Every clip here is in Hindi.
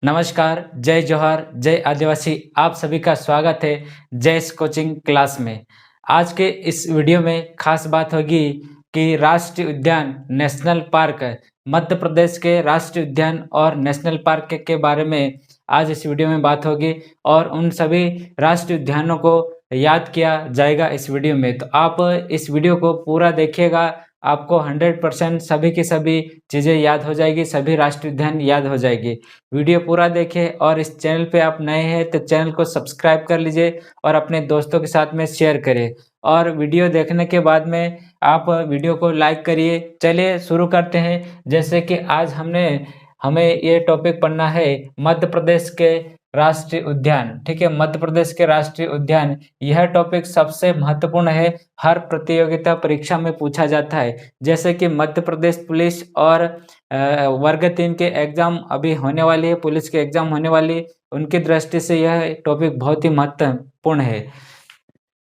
नमस्कार, जय जोहार, जय आदिवासी। आप सभी का स्वागत है जयस कोचिंग क्लास में। आज के इस वीडियो में खास बात होगी कि राष्ट्रीय उद्यान नेशनल पार्क मध्य प्रदेश के राष्ट्रीय उद्यान और नेशनल पार्क के बारे में आज इस वीडियो में बात होगी और उन सभी राष्ट्रीय उद्यानों को याद किया जाएगा इस वीडियो में। तो आप इस वीडियो को पूरा देखिएगा, आपको 100% सभी की सभी चीज़ें याद हो जाएगी, सभी राष्ट्रीय उद्यान याद हो जाएगी। वीडियो पूरा देखें और इस चैनल पे आप नए हैं तो चैनल को सब्सक्राइब कर लीजिए और अपने दोस्तों के साथ में शेयर करें और वीडियो देखने के बाद में आप वीडियो को लाइक करिए। चलिए शुरू करते हैं। जैसे कि आज हमें ये टॉपिक पढ़ना है मध्य प्रदेश के राष्ट्रीय उद्यान। ठीक है, मध्य प्रदेश के राष्ट्रीय उद्यान, यह टॉपिक सबसे महत्वपूर्ण है, हर प्रतियोगिता परीक्षा में पूछा जाता है। जैसे कि मध्य प्रदेश पुलिस और वर्ग 3 के एग्जाम अभी होने वाली है, पुलिस के एग्जाम होने वाली, उनकी दृष्टि से यह टॉपिक बहुत ही महत्वपूर्ण है।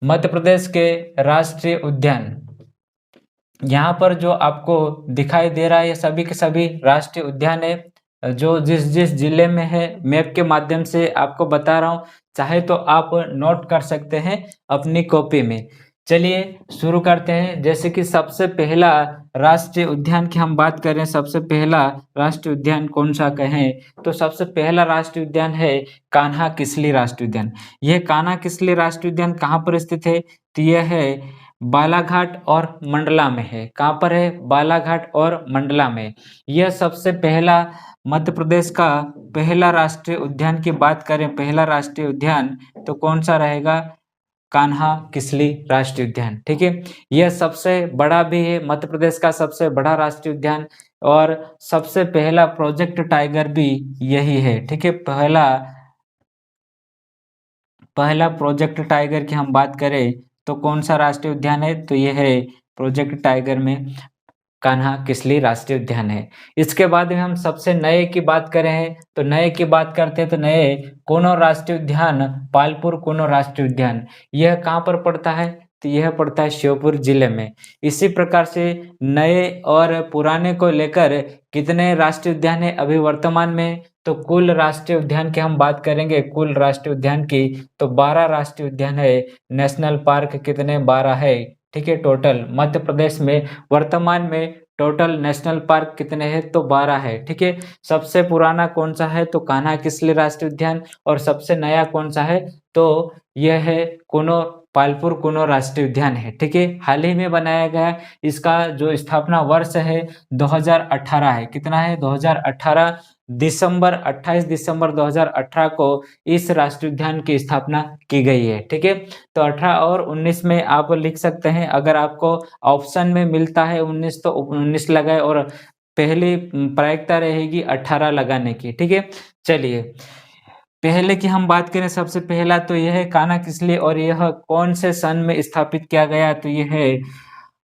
मध्य प्रदेश के राष्ट्रीय उद्यान, यहाँ पर जो आपको दिखाई दे रहा है ये सभी के सभी राष्ट्रीय उद्यान है, जो जिस जिस जिले में है मैप के माध्यम से आपको बता रहा हूँ। चाहे तो आप नोट कर सकते हैं अपनी कॉपी में। चलिए शुरू करते हैं। जैसे कि सबसे पहला राष्ट्रीय उद्यान की हम बात करें, सबसे पहला राष्ट्रीय उद्यान कौन सा कहें तो सबसे पहला राष्ट्रीय उद्यान है कान्हा किसली राष्ट्रीय उद्यान। यह कान्हा किसली राष्ट्रीय उद्यान कहाँ पर स्थित है तो यह है बालाघाट और मंडला में है। कहाँ पर है? बालाघाट और मंडला में। यह सबसे पहला मध्य प्रदेश का पहला राष्ट्रीय उद्यान की बात करें, पहला राष्ट्रीय उद्यान तो कौन सा रहेगा? कान्हा किसली राष्ट्रीय उद्यान। ठीक है, यह सबसे बड़ा भी है, मध्य प्रदेश का सबसे बड़ा राष्ट्रीय उद्यान और सबसे पहला प्रोजेक्ट टाइगर भी यही है। ठीक है, पहला प्रोजेक्ट टाइगर की हम बात करें तो कौन सा राष्ट्रीय उद्यान है तो यह है प्रोजेक्ट टाइगर में कान्हा किसली राष्ट्रीय उद्यान है। इसके बाद में हम सबसे नए की बात करें तो नए की बात करते हैं तो नए कूनो राष्ट्रीय उद्यान, पालपुर कूनो राष्ट्रीय उद्यान, यह कहाँ पर पड़ता है तो यह पड़ता है श्योपुर जिले में। इसी प्रकार से नए और पुराने को लेकर कितने राष्ट्रीय उद्यान है अभी वर्तमान में तो कुल राष्ट्रीय उद्यान की हम बात करेंगे, कुल राष्ट्रीय उद्यान की तो 12 राष्ट्रीय उद्यान है। नेशनल पार्क कितने? 12 है। ठीक है, टोटल मध्य प्रदेश में वर्तमान में टोटल नेशनल पार्क कितने हैं तो 12 है। ठीक है, सबसे पुराना कौन सा है तो कान्हा किसली राष्ट्रीय उद्यान और सबसे नया कौन सा है तो यह है कूनो पालपुर कूनो राष्ट्रीय उद्यान है। ठीक है, हाल ही में बनाया गया, इसका जो स्थापना वर्ष है 2018 है। कितना है? 2018 दिसंबर 28 दिसंबर 2018 को इस राष्ट्रीय उद्यान की स्थापना की गई है। ठीक है, तो 18 और 19 में आप लिख सकते हैं। अगर आपको ऑप्शन में मिलता है 19 तो 19 लगाए और पहली प्रायिकता रहेगी 18 लगाने की। ठीक है, चलिए पहले की हम बात करें, सबसे पहला तो यह है कान्हा किसली और यह कौन से सन में स्थापित किया गया तो यह है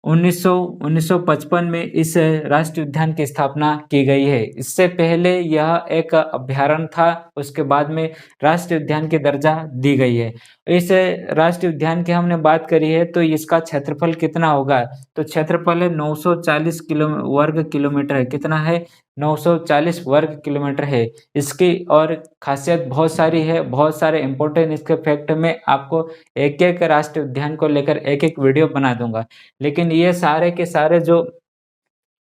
1955 में इस राष्ट्रीय उद्यान की स्थापना की गई है। इससे पहले यह एक अभयारण्य था, उसके बाद में राष्ट्रीय उद्यान की दर्जा दी गई है। इस राष्ट्रीय उद्यान की हमने बात करी है तो इसका क्षेत्रफल कितना होगा तो क्षेत्रफल है 940 वर्ग किलोमीटर है। कितना है? 940 वर्ग किलोमीटर है। इसकी और खासियत बहुत सारी है, बहुत सारे इंपॉर्टेंट इसके फैक्ट में आपको एक एक राष्ट्रीय उद्यान को लेकर एक एक वीडियो बना दूंगा। लेकिन ये सारे के सारे जो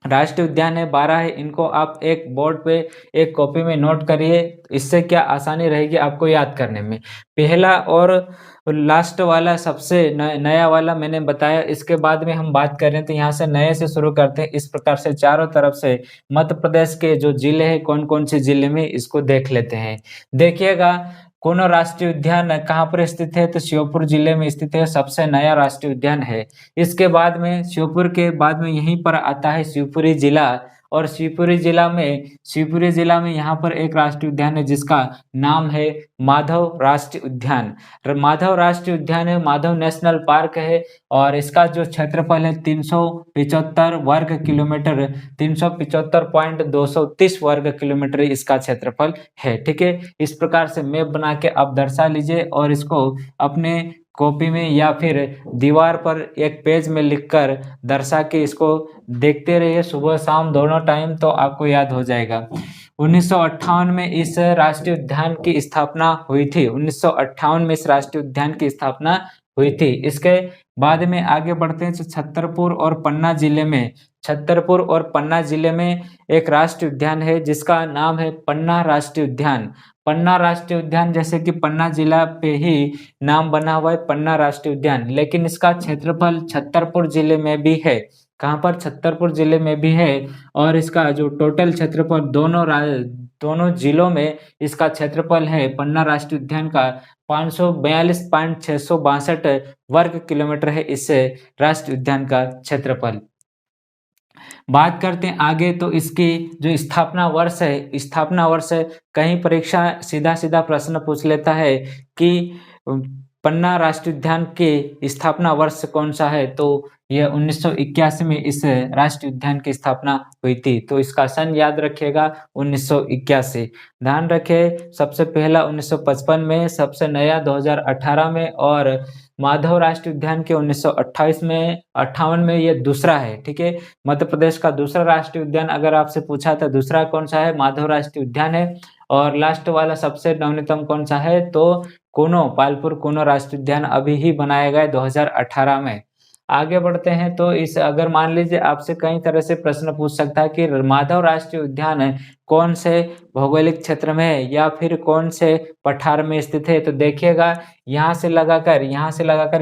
राष्ट्रीय उद्यान है 12 है, इनको आप एक बोर्ड पे एक कॉपी में नोट करिए, इससे क्या आसानी रहेगी आपको याद करने में। पहला और लास्ट वाला सबसे नया वाला मैंने बताया। इसके बाद में हम बात करें तो यहाँ से नए से शुरू करते हैं। इस प्रकार से चारों तरफ से मध्य प्रदेश के जो जिले हैं कौन कौन से जिले में इसको देख लेते हैं। देखिएगा कूनो राष्ट्रीय उद्यान कहाँ पर स्थित है तो श्योपुर जिले में स्थित है, सबसे नया राष्ट्रीय उद्यान है। इसके बाद में श्योपुर के बाद में यहीं पर आता है शिवपुरी जिला और शिवपुरी जिला में यहाँ पर एक राष्ट्रीय उद्यान है जिसका नाम है माधव राष्ट्रीय उद्यान। माधव राष्ट्रीय उद्यान है, माधव नेशनल पार्क है और इसका जो क्षेत्रफल है 375 वर्ग किलोमीटर, 375.230 वर्ग किलोमीटर इसका क्षेत्रफल है। ठीक है, इस प्रकार से मैप बना के आप दर्शा लीजिए और इसको अपने कॉपी में या फिर दीवार पर एक पेज में लिखकर दर्शा के इसको देखते रहिए सुबह शाम दोनों टाइम, तो आपको याद हो जाएगा। 1958 में इस राष्ट्रीय उद्यान की स्थापना हुई थी। 1958 में इस राष्ट्रीय उद्यान की स्थापना हुई थी। इसके बाद में आगे बढ़ते हैं तो छतरपुर और पन्ना जिले में एक राष्ट्रीय उद्यान है जिसका नाम है पन्ना राष्ट्रीय उद्यान। पन्ना राष्ट्रीय उद्यान, जैसे कि पन्ना जिला पे ही नाम बना हुआ है पन्ना राष्ट्रीय उद्यान, लेकिन इसका क्षेत्रफल छतरपुर जिले में भी है। कहाँ पर? छतरपुर जिले में भी है। और इसका जो टोटल क्षेत्रफल दोनों जिलों में इसका क्षेत्रफल है पन्ना राष्ट्रीय उद्यान का 542.662 वर्ग किलोमीटर है इस राष्ट्रीय उद्यान का क्षेत्रफल। बात करते हैं आगे, तो इसकी जो स्थापना वर्ष है, कहीं परीक्षा सीधा प्रश्न पूछ लेता है कि पन्ना राष्ट्रीय उद्यान के स्थापना वर्ष कौन सा है, तो यह 1981 में इस राष्ट्रीय उद्यान की स्थापना हुई थी। तो इसका सन याद रखिएगा 1981। ध्यान रखें, सबसे पहला 1955 में, सबसे नया 2018 में, और माधव राष्ट्रीय उद्यान के 1958 में ये दूसरा है। ठीक है, मध्य प्रदेश का दूसरा राष्ट्रीय उद्यान अगर आपसे पूछा तो दूसरा कौन सा है? माधव राष्ट्रीय उद्यान है। और लास्ट वाला सबसे नवीनतम कौन सा है? तो पालपुर कोनो राष्ट्रीय उद्यान अभी ही बनाया गया 2018 में। आगे बढ़ते हैं, तो इस अगर मान लीजिए आपसे कई तरह से प्रश्न पूछ सकता है कि माधव राष्ट्रीय उद्यान कौन से भौगोलिक क्षेत्र में है या फिर कौन से पठार में स्थित है, तो देखिएगा यहाँ से लगाकर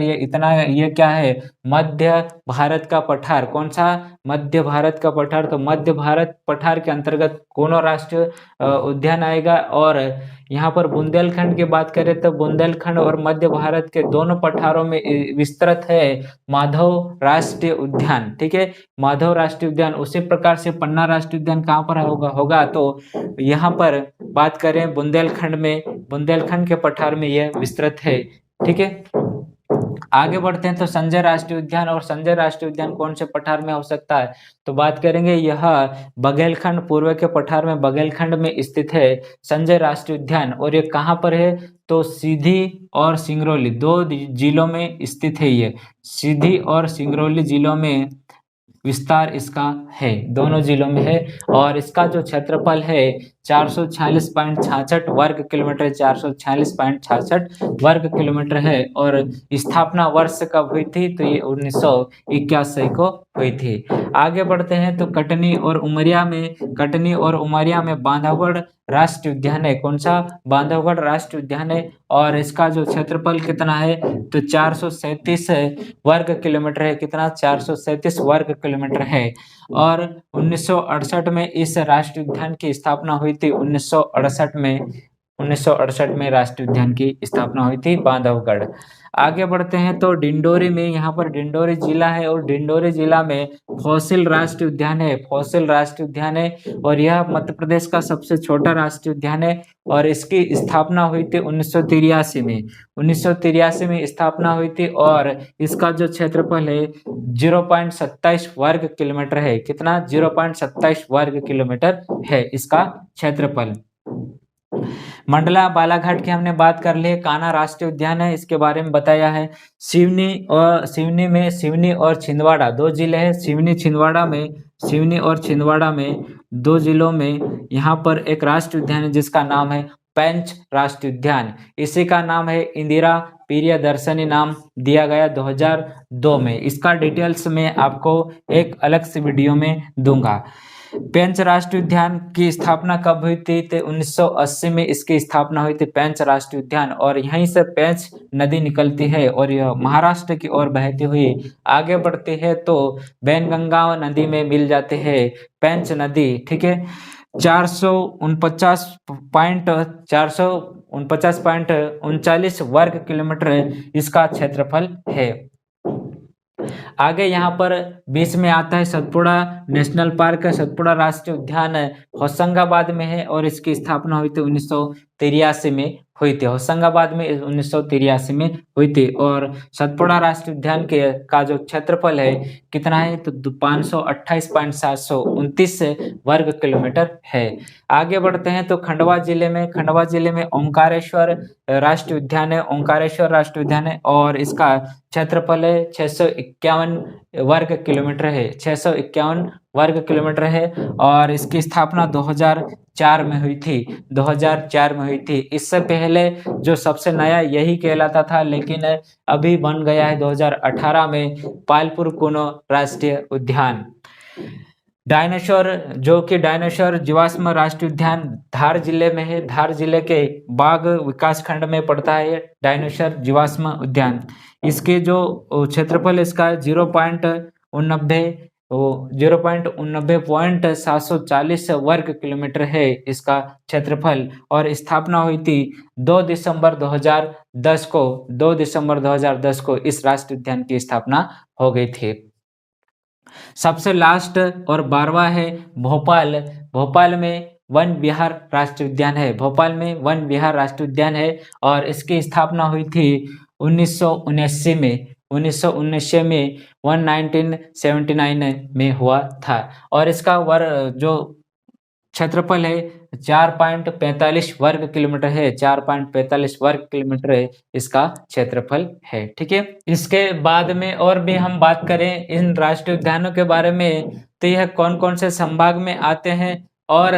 ये क्या है? मध्य भारत का पठार। कौन सा? मध्य भारत का पठार। तो मध्य भारत पठार के अंतर्गत कोनो राष्ट्रीय उद्यान आएगा। और यहाँ पर बुंदेलखंड की बात करें तो बुंदेलखंड और मध्य भारत के दोनों पठारों में विस्तृत है माधव राष्ट्रीय उद्यान। ठीक है, माधव राष्ट्रीय उद्यान। उसी प्रकार से पन्ना राष्ट्रीय उद्यान कहाँ पर होगा तो यहाँ पर बात करें बुंदेलखंड के पठार में यह विस्तृत है। ठीक है, आगे बढ़ते हैं, तो संजय राष्ट्रीय उद्यान, और संजय राष्ट्रीय उद्यान कौन से पठार में हो सकता है, तो बात करेंगे यह बघेलखंड, पूर्व के पठार में बघेलखंड में स्थित है संजय राष्ट्रीय उद्यान। और ये कहाँ पर है? तो सीधी और सिंगरौली दो जिलों में स्थित है। ये सीधी और सिंगरौली जिलों में विस्तार इसका है, दोनों जिलों में है। और इसका जो क्षेत्रफल है 446.66 वर्ग किलोमीटर, 446.66 वर्ग किलोमीटर है। और स्थापना वर्ष कब हुई थी? तो ये 1981 को हुई थी। आगे बढ़ते हैं, तो कटनी और उमरिया में बांधवगढ़ राष्ट्रीय उद्यान है। कौन सा? बांधवगढ़ राष्ट्रीय उद्यान है। और इसका जो क्षेत्रफल कितना है? तो 437 वर्ग किलोमीटर है। कितना? 437 वर्ग किलोमीटर है। और 1968 में इस राष्ट्रीय उद्यान की स्थापना हुई थी। 1968 में राष्ट्रीय उद्यान की स्थापना हुई थी बांधवगढ़। आगे बढ़ते हैं, तो डिंडोरी में, यहाँ पर डिंडोरी जिला है और डिंडोरी जिला में फॉसिल राष्ट्रीय उद्यान है। फॉसिल राष्ट्रीय उद्यान है और यह मध्य प्रदेश का सबसे छोटा राष्ट्रीय उद्यान है। और इसकी स्थापना हुई थी 1983 में। 1983 में स्थापना हुई थी। और इसका जो क्षेत्रफल है 0.27 वर्ग किलोमीटर है। कितना? 0.27 वर्ग किलोमीटर है इसका क्षेत्रफल। मंडला बालाघाट की हमने बात कर ली। कान्हा राष्ट्रीय उद्यान है, इसके बारे में बताया है। सिवनी और छिंदवाड़ा दो जिले हैं। सिवनी और छिंदवाड़ा में दो जिलों में यहाँ पर एक राष्ट्रीय उद्यान है जिसका नाम है पेंच राष्ट्रीय उद्यान। इसी का नाम है इंदिरा प्रियदर्शनी नाम दिया गया 2002 में। इसका डिटेल्स में आपको एक अलग से वीडियो में दूंगा। पेंच राष्ट्रीय उद्यान की स्थापना कब हुई थी? तो 1980 में इसकी स्थापना हुई थी पेंच राष्ट्रीय उद्यान। और यहीं से पेंच नदी निकलती है और यह महाराष्ट्र की ओर बहती हुई आगे बढ़ती है तो वैनगंगा नदी में मिल जाते हैं पेंच नदी। ठीक है, 449.39 वर्ग किलोमीटर इसका क्षेत्रफल है। आगे यहाँ पर बीच में आता है सतपुड़ा नेशनल पार्क। सतपुड़ा राष्ट्रीय उद्यान होशंगाबाद में है और इसकी स्थापना हुई थी 1983 में हुई थी। होशंगाबाद में 1983 में हुई थी। और सतपुड़ा राष्ट्रीय उद्यान के का जो क्षेत्रफल है कितना है, तो 528.729 वर्ग किलोमीटर है। आगे बढ़ते हैं तो खंडवा जिले में ओंकारेश्वर राष्ट्रीय उद्यान है। ओंकारेश्वर राष्ट्रीय उद्यान है और इसका क्षेत्रफल है 651 वर्ग किलोमीटर है। 651 वर्ग किलोमीटर है और इसकी स्थापना 2004 में हुई थी। 2004 में हुई थी। इससे पहले जो सबसे नया यही कहलाता था, लेकिन अभी बन गया है 2018 में पालपुर कुनो राष्ट्रीय उद्यान। डायनासोर, जो कि डायनासोर जीवाश्म राष्ट्रीय उद्यान धार जिले में है। धार जिले के बाग विकास खंड में पड़ता है डायनासोर जीवाश्म उद्यान। इसके जो क्षेत्रफल इसका 0.89.740 वर्ग किलोमीटर है इसका क्षेत्रफल। और स्थापना हुई थी 2 दिसंबर 2010 को। 2 दिसंबर 2010 को इस राष्ट्रीय उद्यान की स्थापना हो गई थी। सबसे लास्ट और 12वां है भोपाल। भोपाल में वन विहार राष्ट्रीय उद्यान है। भोपाल में वन विहार राष्ट्रीय उद्यान है और इसकी स्थापना हुई थी 1979 में। 1979 में 1979 में हुआ था। और इसका जो क्षेत्रफल है 4.45 वर्ग किलोमीटर है। 4.45 वर्ग किलोमीटर है इसका क्षेत्रफल है। ठीक है, इसके बाद में और भी हम बात करें इन राष्ट्रीय उद्यानों के बारे में, तो यह कौन कौन से संभाग में आते हैं और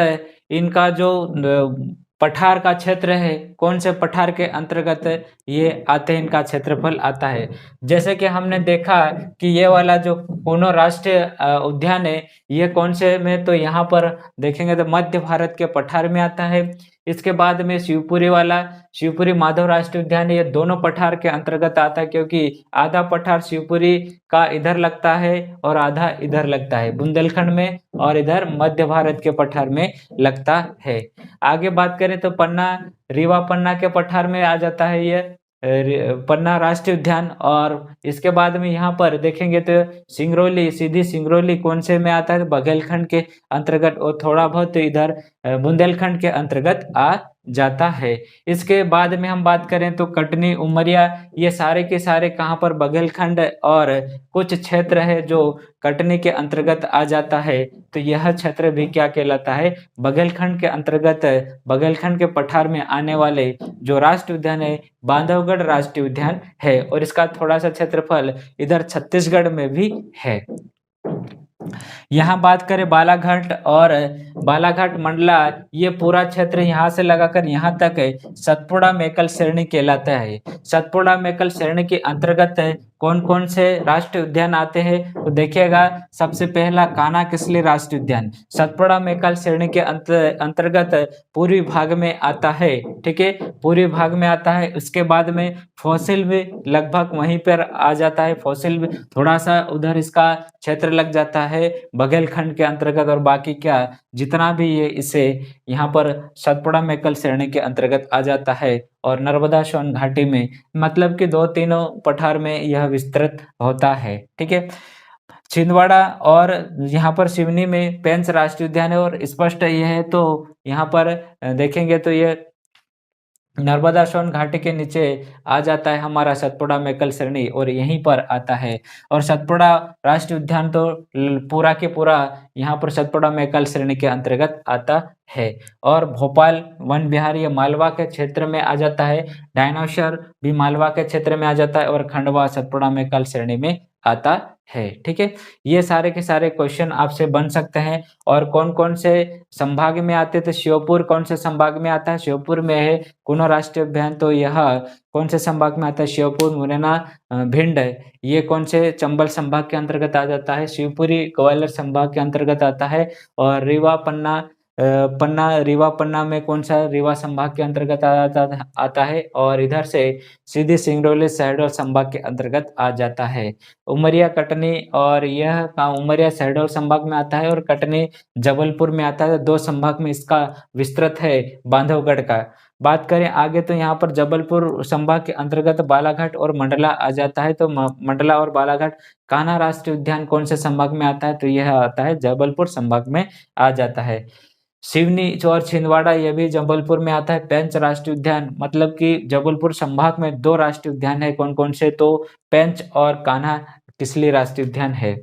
इनका जो पठार का क्षेत्र है, कौन से पठार के अंतर्गत ये आते हैं, इनका क्षेत्रफल आता है। जैसे कि हमने देखा कि ये वाला जो कुनो राष्ट्रीय उद्यान है, ये कौन से में, तो यहाँ पर देखेंगे तो मध्य भारत के पठार में आता है। इसके बाद में शिवपुरी वाला, शिवपुरी माधव राष्ट्रीय उद्यान, ये दोनों पठार के अंतर्गत आता है, क्योंकि आधा पठार शिवपुरी का इधर लगता है और आधा इधर लगता है बुंदेलखंड में, और इधर मध्य भारत के पठार में लगता है। आगे बात करें तो पन्ना, रीवा पन्ना के पठार में आ जाता है ये पन्ना राष्ट्रीय उद्यान। और इसके बाद में यहाँ पर देखेंगे तो सिंगरौली, सीधी सिंगरौली कौन से में आता है, बघेलखंड के अंतर्गत, और थोड़ा बहुत इधर बुंदेलखंड के अंतर्गत आ जाता है। इसके बाद में हम बात करें तो कटनी, उमरिया, ये सारे के सारे कहाँ पर, बघेलखंड, और कुछ क्षेत्र है जो कटनी के अंतर्गत आ जाता है, तो यह क्षेत्र भी क्या कहलाता है, बघेलखंड के अंतर्गत, बघेलखंड के पठार में आने वाले जो राष्ट्रीय उद्यान है बांधवगढ़ राष्ट्रीय उद्यान है। और इसका थोड़ा सा क्षेत्रफल इधर छत्तीसगढ़ में भी है। यहाँ बात करें बालाघाट और बालाघाट मंडला, ये पूरा क्षेत्र यहाँ से लगाकर यहाँ तक सतपुड़ा मेकल श्रेणी कहलाता है। सतपुड़ा मेकल श्रेणी के अंतर्गत कौन कौन से राष्ट्रीय उद्यान आते हैं, तो देखिएगा सबसे पहला कान्हा किसली राष्ट्रीय उद्यान सतपुड़ा मेकल श्रेणी के अंतर्गत पूर्वी भाग में आता है। ठीक है, पूर्वी भाग में आता है। उसके बाद में फॉसिल भी लगभग वहीं पर आ जाता है। फॉसिल भी थोड़ा सा उधर इसका क्षेत्र लग जाता है बघेलखंड के अंतर्गत, और बाकी क्या जितना भी ये इसे यहाँ पर सतपुड़ा मेकल श्रेणी के अंतर्गत आ जाता है। और नर्मदा सोन घाटी में, मतलब कि 2-3 पठार में यह विस्तृत होता है। ठीक है, छिंदवाड़ा और यहाँ पर सिवनी में पेंच राष्ट्रीय उद्यान है। और स्पष्ट यह है तो यहाँ पर देखेंगे तो ये नर्मदा सोन घाटी के नीचे आ जाता है हमारा सतपुड़ा मेकल श्रेणी, और यहीं पर आता है। और सतपुड़ा राष्ट्रीय उद्यान तो पूरा के पूरा यहाँ पर सतपुड़ा मेकल श्रेणी के अंतर्गत आता है। और भोपाल वन विहार ये मालवा के क्षेत्र में आ जाता है। डायनासोर भी मालवा के क्षेत्र में आ जाता है, और खंडवा सतपुड़ा मेकल श्रेणी में आता है। ठीक है, ये सारे के सारे क्वेश्चन आपसे बन सकते हैं। और कौन कौन से संभाग में आते थे, श्योपुर कौन से संभाग में आता है, श्योपुर में है कुनो राष्ट्रीय उद्यान, तो यह कौन से संभाग में आता है, श्योपुर, मुरैना, भिंड, ये कौन से चंबल संभाग के अंतर्गत आ जाता है, शिवपुरी ग्वालियर संभाग के अंतर्गत आता है। और रीवा पन्ना, रीवा पन्ना में कौन सा, रीवा संभाग के अंतर्गत आता है। और इधर से सीधी सिंगरौली शहडोल संभाग के अंतर्गत आ जाता है। उमरिया, कटनी, और यह उमरिया शहडोल संभाग में आता है, और कटनी जबलपुर में आता है। 2 संभाग में इसका विस्तृत है बांधवगढ़ का। बात करें आगे तो यहाँ पर जबलपुर संभाग के अंतर्गत बालाघाट और मंडला आ जाता है। तो मंडला और बालाघाट, कान्हा राष्ट्रीय उद्यान कौन से संभाग में आता है, तो यह आता है जबलपुर संभाग में आ जाता है। सिवनी और छिंदवाड़ा ये भी जबलपुर में आता है। पेंच राष्ट्रीय उद्यान, मतलब कि जबलपुर संभाग में 2 राष्ट्रीय उद्यान है। कौन कौन से? तो पेंच और कान्हा किसली राष्ट्रीय उद्यान है।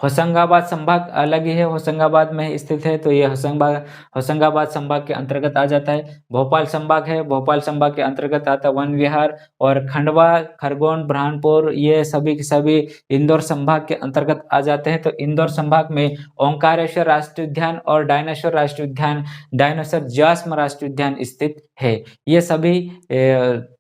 होशंगाबाद संभाग अलग ही है, होशंगाबाद में स्थित है, तो ये होशंगाबाद संभाग के अंतर्गत आ जाता है। भोपाल संभाग है, भोपाल संभाग के अंतर्गत आता है वन विहार। और खंडवा, खरगोन, बुरहानपुर ये सभी के सभी इंदौर संभाग के अंतर्गत आ जाते हैं। तो इंदौर संभाग में ओंकारेश्वर राष्ट्रीय उद्यान और डायनासोर राष्ट्रीय उद्यान, डायनासोर जियास्म राष्ट्रीय उद्यान स्थित है। ये सभी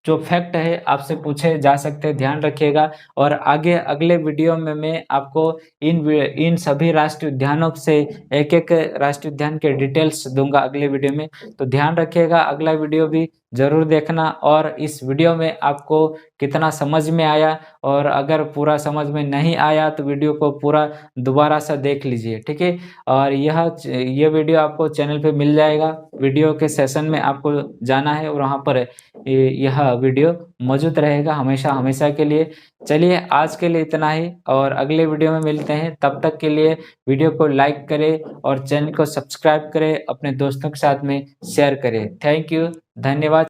जो फैक्ट है आपसे पूछे जा सकते हैं, ध्यान रखिएगा। और आगे अगले वीडियो में मैं आपको इन सभी राष्ट्रीय उद्यानों से एक-एक राष्ट्रीय उद्यान के डिटेल्स दूंगा अगले वीडियो में। तो ध्यान रखिएगा, अगला वीडियो भी ज़रूर देखना। और इस वीडियो में आपको कितना समझ में आया, और अगर पूरा समझ में नहीं आया तो वीडियो को पूरा दोबारा से देख लीजिए, ठीक है। और ये वीडियो आपको चैनल पे मिल जाएगा, वीडियो के सेशन में आपको जाना है और वहाँ पर यह वीडियो मौजूद रहेगा हमेशा हमेशा के लिए। चलिए आज के लिए इतना ही, और अगले वीडियो में मिलते हैं। तब तक के लिए वीडियो को लाइक करें और चैनल को सब्सक्राइब करें, अपने दोस्तों के साथ में शेयर करें। थैंक यू, धन्यवाद।